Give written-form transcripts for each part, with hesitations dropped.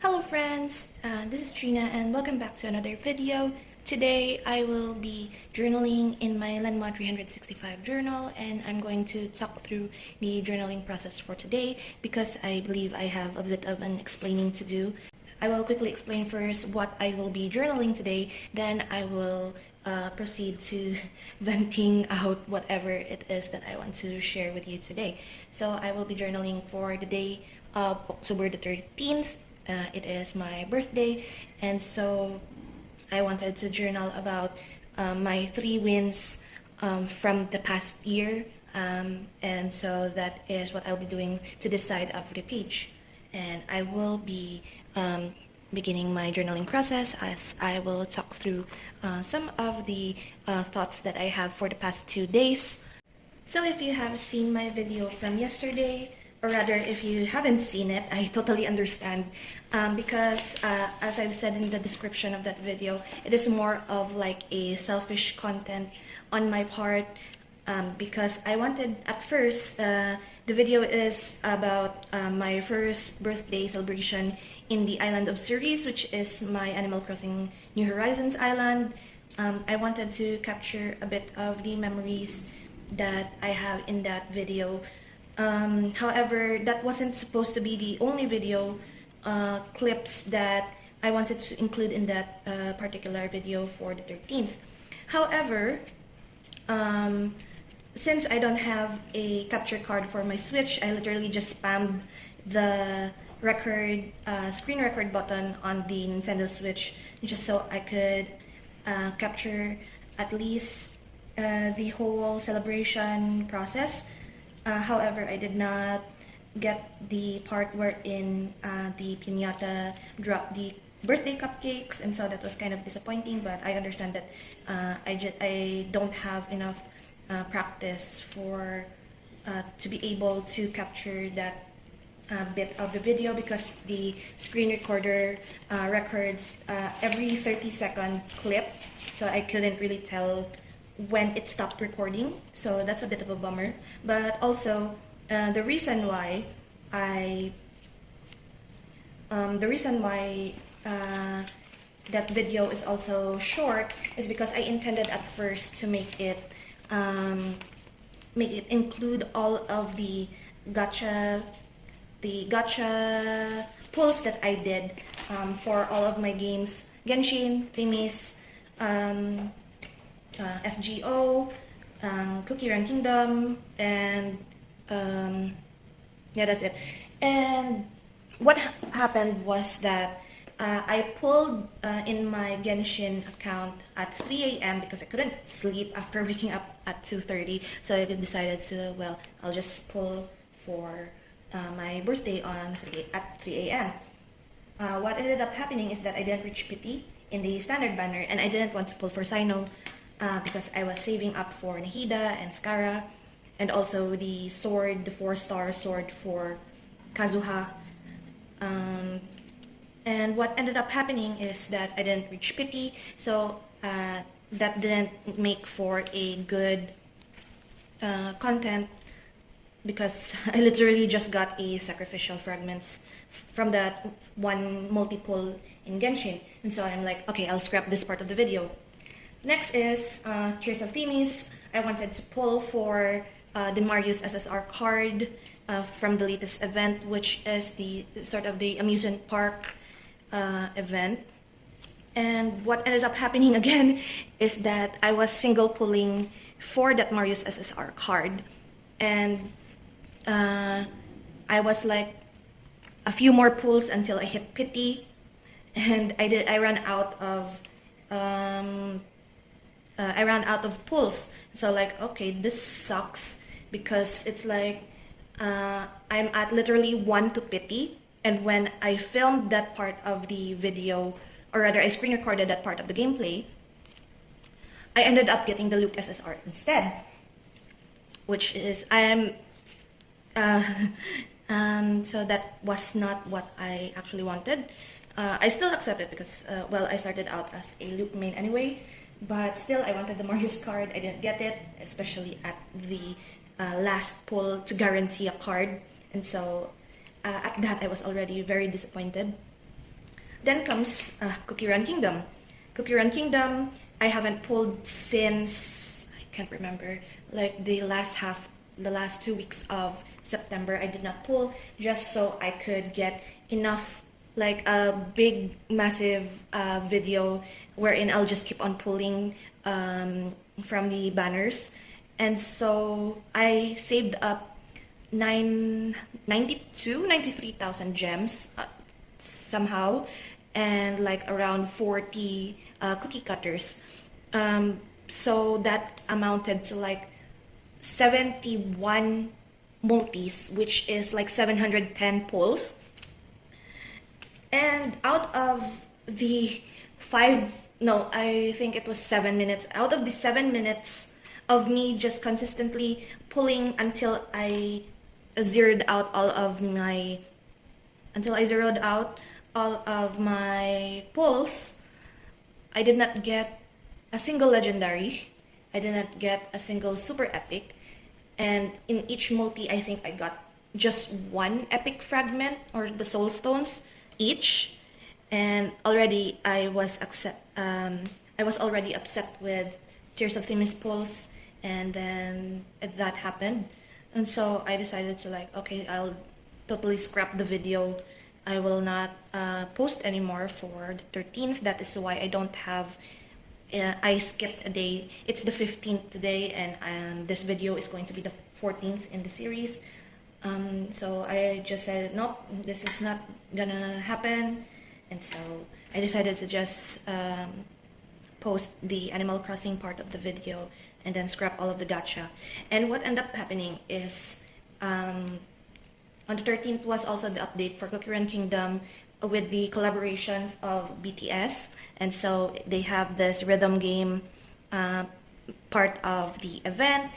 Hello friends, this is Trina and welcome back to another video. Today I will be journaling in my Lenwa 365 journal, and I'm going to talk through the journaling process for today because I believe I have a bit of an explaining to do. I will quickly explain first what I will be journaling today, then I will proceed to venting out whatever it is that I want to share with you today. So I will be journaling for the day of October the 13th. It is my birthday, and so I wanted to journal about my 3 wins from the past year, and so that is what I'll be doing to this side of the page. And I will be beginning my journaling process as I will talk through some of the thoughts that I have for the past 2 days. So if you have seen my video from yesterday, or rather if you haven't seen it, I totally understand, because as I've said in the description of that video, it is more of like a selfish content on my part, because I wanted at first, the video is about my first birthday celebration in the island of Ceres, which is my Animal Crossing New Horizons island. I wanted to capture a bit of the memories that I have in that video. However, that wasn't supposed to be the only video clips that I wanted to include in that particular video for the 13th. However, since I don't have a capture card for my Switch, I literally just spammed the screen record button on the Nintendo Switch just so I could capture at least the whole celebration process. However, I did not get the part wherein the piñata dropped the birthday cupcakes, and so that was kind of disappointing, but I understand that I don't have enough practice for to be able to capture that bit of the video, because the screen recorder records every 30-second clip, so I couldn't really tell when it stopped recording, so that's a bit of a bummer. But also the reason why that video is also short is because I intended at first to make it include all of the gacha pulls that I did for all of my games: Genshin, Themis, FGO, Cookie Run Kingdom, and yeah, that's it. And what happened was that I pulled in my Genshin account at 3 a.m. because I couldn't sleep after waking up at 2:30, so I decided to, well, I'll just pull for my birthday at 3 a.m. What ended up happening is that I didn't reach Pity in the standard banner, and I didn't want to pull for Sino because I was saving up for Nahida and Skara, and also the sword, the 4-star sword for Kazuha. And what ended up happening is that I didn't reach Pity, so that didn't make for a good content, because I literally just got a sacrificial fragments from that one multi-pull in Genshin, and so I'm like, okay, I'll scrap this part of the video. Next is Tears of Themis. I wanted to pull for the Marius SSR card from the latest event, which is the sort of the amusement park event. And what ended up happening again is that I was single pulling for that Marius SSR card, and I was like a few more pulls until I hit Pity, and I ran out of pulls. So like, okay, this sucks, because it's like I'm at literally 1 to Pity, and when I filmed that part of the video, or rather I screen recorded that part of the gameplay, I ended up getting the Luke SSR instead, which is so that was not what I actually wanted. I still accept it because well, I started out as a Luke main anyway, but still I wanted the Marius card. I didn't get it, especially at the last pull to guarantee a card, and so at that I was already very disappointed. Then comes Cookie Run Kingdom. Cookie Run Kingdom, I haven't pulled since, I can't remember, like the last 2 weeks of September. I did not pull just so I could get enough, like a big massive video wherein I'll just keep on pulling from the banners. And so I saved up 93,000 gems somehow, and like around 40 cookie cutters. So that amounted to like 71 multis, which is like 710 pulls. And out of the I think it was 7 minutes. Out of the 7 minutes of me just consistently pulling until I zeroed out all of my pulls, I did not get a single legendary. I did not get a single super epic. And in each multi, I think I got just one epic fragment or the soul stones each. And already I was already upset with Tears of Themis pulls, and then that happened. And so I decided to like, okay, I'll totally scrap the video. I will not post anymore for the 13th. That is why I don't have, I skipped a day. It's the 15th today, and this video is going to be the 14th in the series. So I just said, nope, this is not gonna happen. And so I decided to just post the Animal Crossing part of the video and then scrap all of the gacha. And what ended up happening is on the 13th was also the update for Cookie Run Kingdom with the collaboration of BTS. And so they have this rhythm game part of the event.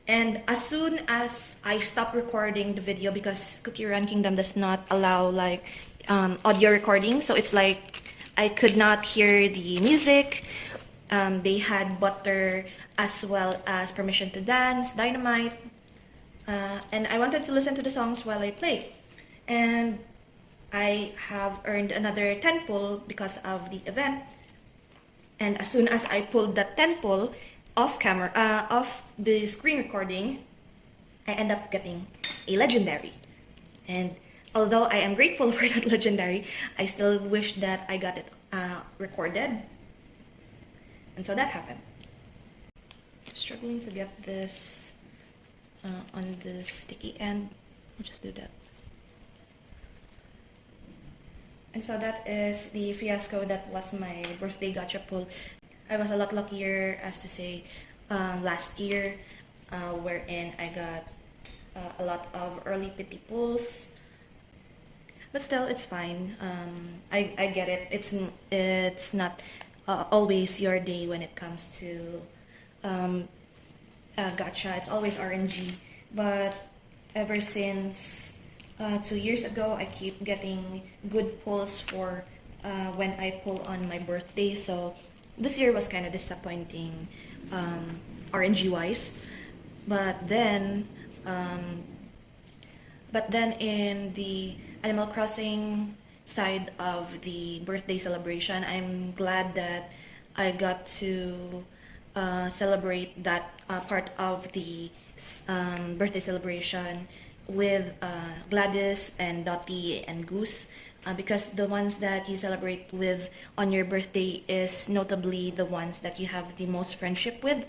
And as soon as I stopped recording the video, because Cookie Run Kingdom does not allow like audio recording, so it's like I could not hear the music. They had Butter as well as Permission to Dance, Dynamite, and I wanted to listen to the songs while I play. And I have earned another 10 pull because of the event. And as soon as I pulled that 10 pull off camera, off the screen recording, I end up getting a legendary. And although I am grateful for that legendary, I still wish that I got it recorded. And so that happened. Struggling to get this on the sticky end. I'll just do that. And so that is the fiasco that was my birthday gacha pull. I was a lot luckier, as to say, last year, wherein I got a lot of early pity pulls. But still, it's fine. I get it. It's not always your day when it comes to gacha. It's always RNG. But ever since 2 years ago, I keep getting good pulls for when I pull on my birthday. So this year was kind of disappointing RNG wise. But then in the Animal Crossing side of the birthday celebration, I'm glad that I got to celebrate that part of the birthday celebration with Gladys and Dottie and Goose, because the ones that you celebrate with on your birthday is notably the ones that you have the most friendship with.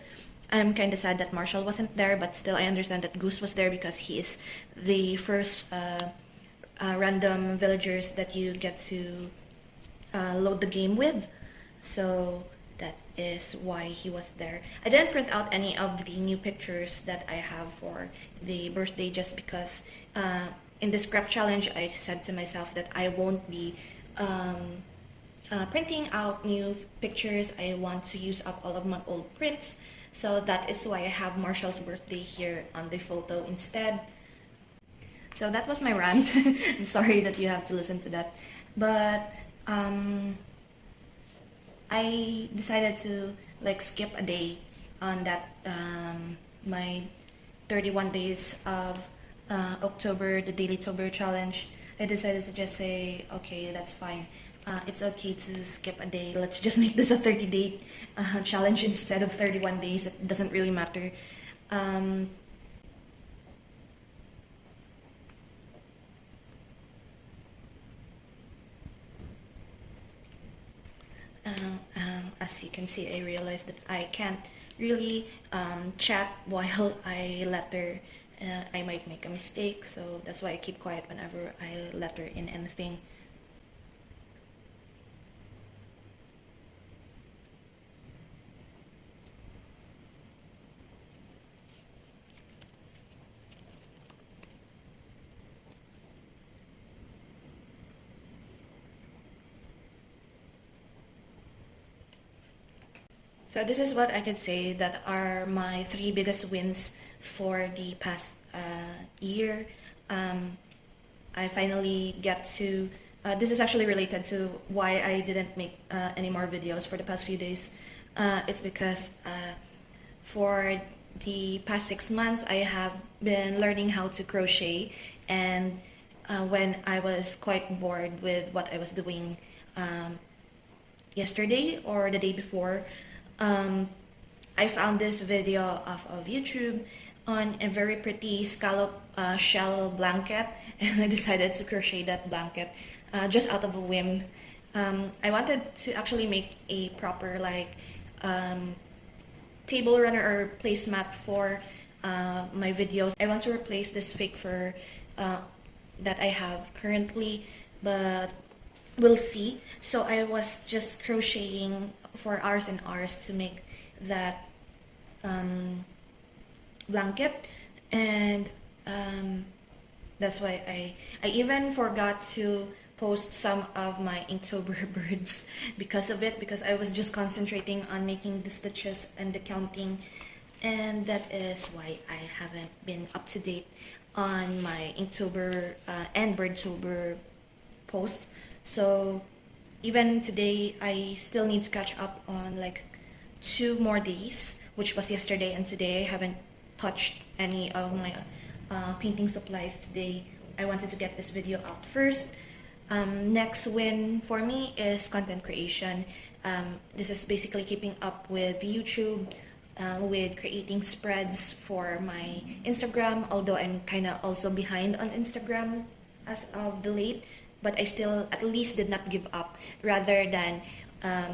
I'm kind of sad that Marshall wasn't there, but still I understand that Goose was there because he is the first random villagers that you get to load the game with. So that is why he was there. I didn't print out any of the new pictures that I have for the birthday just because in the scrap challenge I said to myself that I won't be printing out new pictures. I want to use up all of my old prints. So that is why I have Marshall's birthday here on the photo instead. So that was my rant. I'm sorry that you have to listen to that. But I decided to like skip a day on that my 31 days of October, the Dailytober challenge. I decided to just say, okay, that's fine. it's okay to skip a day. Let's just make this a 30-day challenge instead of 31 days. It doesn't really matter. As you can see, I realized that I can't really chat while I letter. I might make a mistake, so that's why I keep quiet whenever I letter in anything. So this is what I could say that are my 3 biggest wins for the past year. I finally get to, this is actually related to why I didn't make any more videos for the past few days. It's because for the past 6 months, I have been learning how to crochet, and when I was quite bored with what I was doing yesterday or the day before, I found this video off of YouTube on a very pretty scallop shell blanket, and I decided to crochet that blanket just out of a whim. I wanted to actually make a proper like table runner or placemat for my videos. I want to replace this fake fur that I have currently, but we'll see. So I was just crocheting for hours and hours to make that blanket, and that's why I even forgot to post some of my Inktober birds because of it, because I was just concentrating on making the stitches and the counting, and that is why I haven't been up to date on my Inktober and Birdtober posts. So even today, I still need to catch up on like 2 more days, which was yesterday and today. I haven't touched any of my painting supplies today. I wanted to get this video out first. Next win for me is content creation. This is basically keeping up with YouTube, with creating spreads for my Instagram, although I'm kind of also behind on Instagram as of the late, but I still at least did not give up. Rather than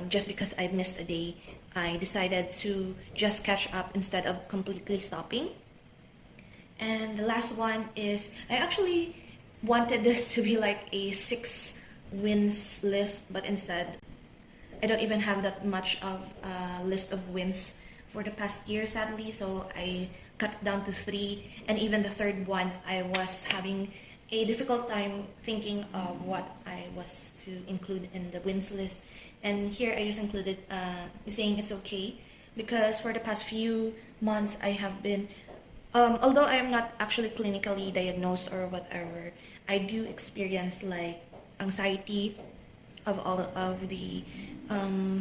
just because I missed a day, I decided to just catch up instead of completely stopping. And the last one is, I actually wanted this to be like a 6 wins list, but instead I don't even have that much of a list of wins for the past year, sadly, so I cut it down to 3, and even the third one I was having a difficult time thinking of what I was to include in the wins list. And here I just included saying it's okay, because for the past few months I have been, although I am not actually clinically diagnosed or whatever, I do experience like anxiety of all of the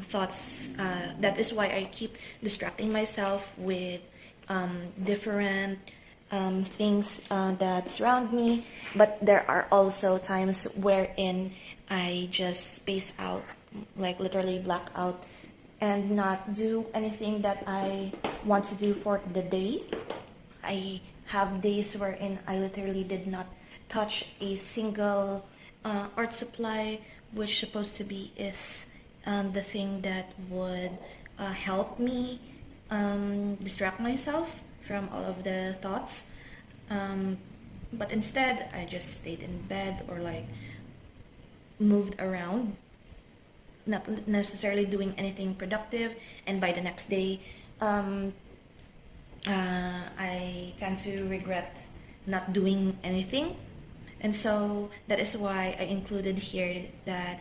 thoughts. That is why I keep distracting myself with different things that surround me. But there are also times wherein I just space out, like literally black out, and not do anything that I want to do for the day. I have days wherein I literally did not touch a single art supply, which supposed to be is the thing that would help me distract myself from all of the thoughts. But instead, I just stayed in bed or like moved around, not necessarily doing anything productive. And by the next day, I tend to regret not doing anything. And so that is why I included here that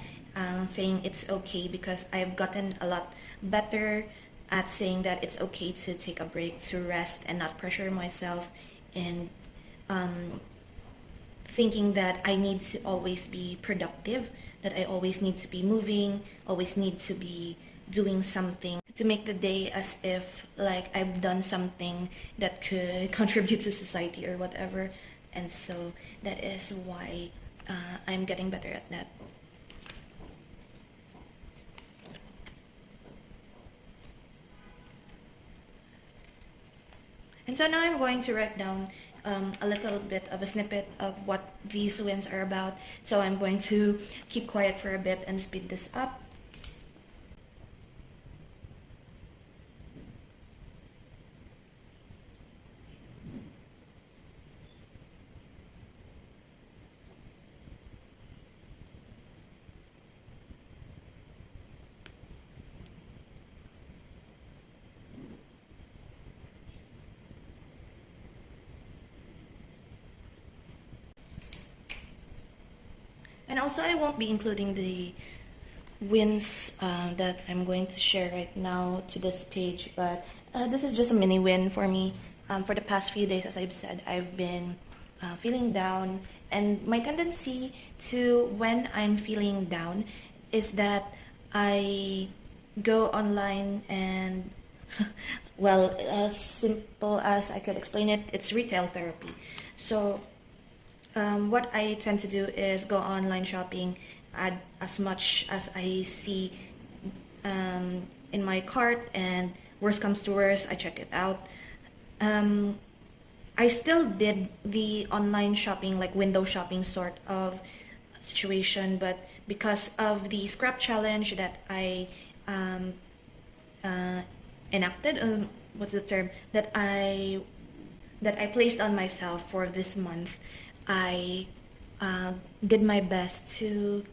saying it's okay, because I've gotten a lot better at saying that it's okay to take a break, to rest, and not pressure myself in thinking that I need to always be productive, that I always need to be moving, always need to be doing something to make the day as if like I've done something that could contribute to society or whatever. And so that is why I'm getting better at that. And so now I'm going to write down a little bit of a snippet of what these wins are about. So I'm going to keep quiet for a bit and speed this up. And also, I won't be including the wins that I'm going to share right now to this page, but this is just a mini win for me. For the past few days, as I've said, I've been feeling down, and my tendency to, when I'm feeling down, is that I go online and well, as simple as I could explain it, it's retail therapy. So what I tend to do is go online shopping, add as much as I see in my cart, and worst comes to worst, I check it out. I still did the online shopping, like window shopping sort of situation, but because of the scrap challenge that I enacted, what's the term, that I placed on myself for this month, I did my best to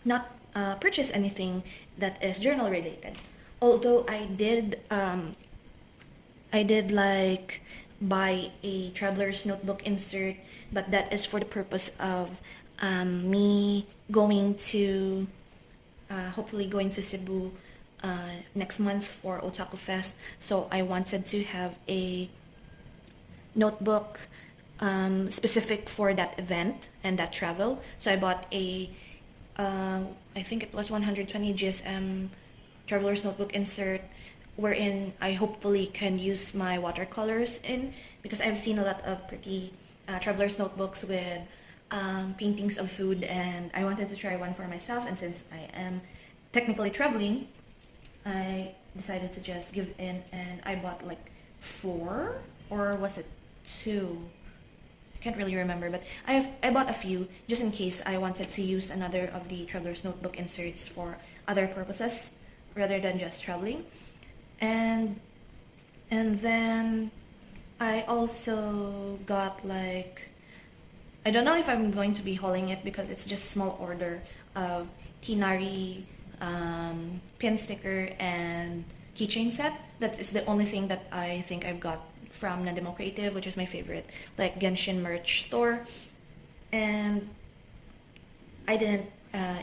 not purchase anything that is journal related. Although I did like buy a traveler's notebook insert, but that is for the purpose of me going to hopefully going to Cebu next month for Otaku Fest. So I wanted to have a notebook specific for that event and that travel. So I bought a I think it was 120 GSM traveler's notebook insert, wherein I hopefully can use my watercolors in, because I've seen a lot of pretty traveler's notebooks with paintings of food, and I wanted to try one for myself. And since I am technically traveling, I decided to just give in, and I bought like 4, or was it 2? I can't really remember, but I bought a few just in case I wanted to use another of the traveler's notebook inserts for other purposes rather than just traveling. And then I also got, like, I don't know if I'm going to be hauling it because it's just a small order of Tinari pin sticker and keychain set. That is the only thing that I think I've got from Nademo Creative, which is my favorite, like, Genshin merch store. And I didn't,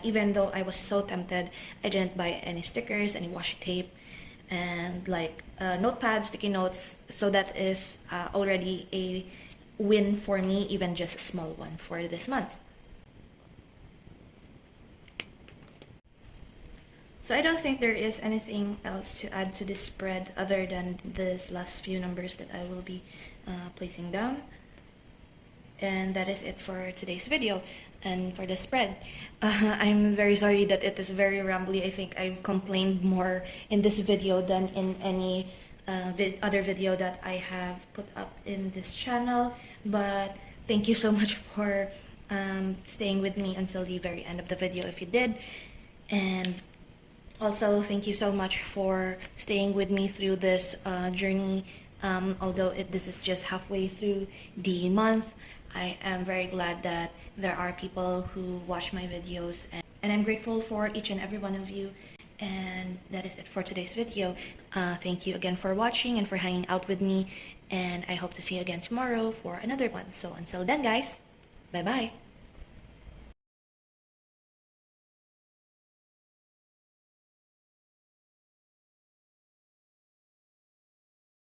even though I was so tempted, I didn't buy any stickers, any washi tape, and like notepads, sticky notes. So that is already a win for me, even just a small one for this month. So I don't think there is anything else to add to this spread other than this last few numbers that I will be placing down. And that is it for today's video and for the spread. I'm very sorry that it is very rambly. I think I've complained more in this video than in any other video that I have put up in this channel. But thank you so much for staying with me until the very end of the video if you did. And also, thank you so much for staying with me through this journey. Although this is just halfway through the month, I am very glad that there are people who watch my videos, and I'm grateful for each and every one of you. And that is it for today's video. Thank you again for watching and for hanging out with me, and I hope to see you again tomorrow for another one. So until then, guys, bye-bye.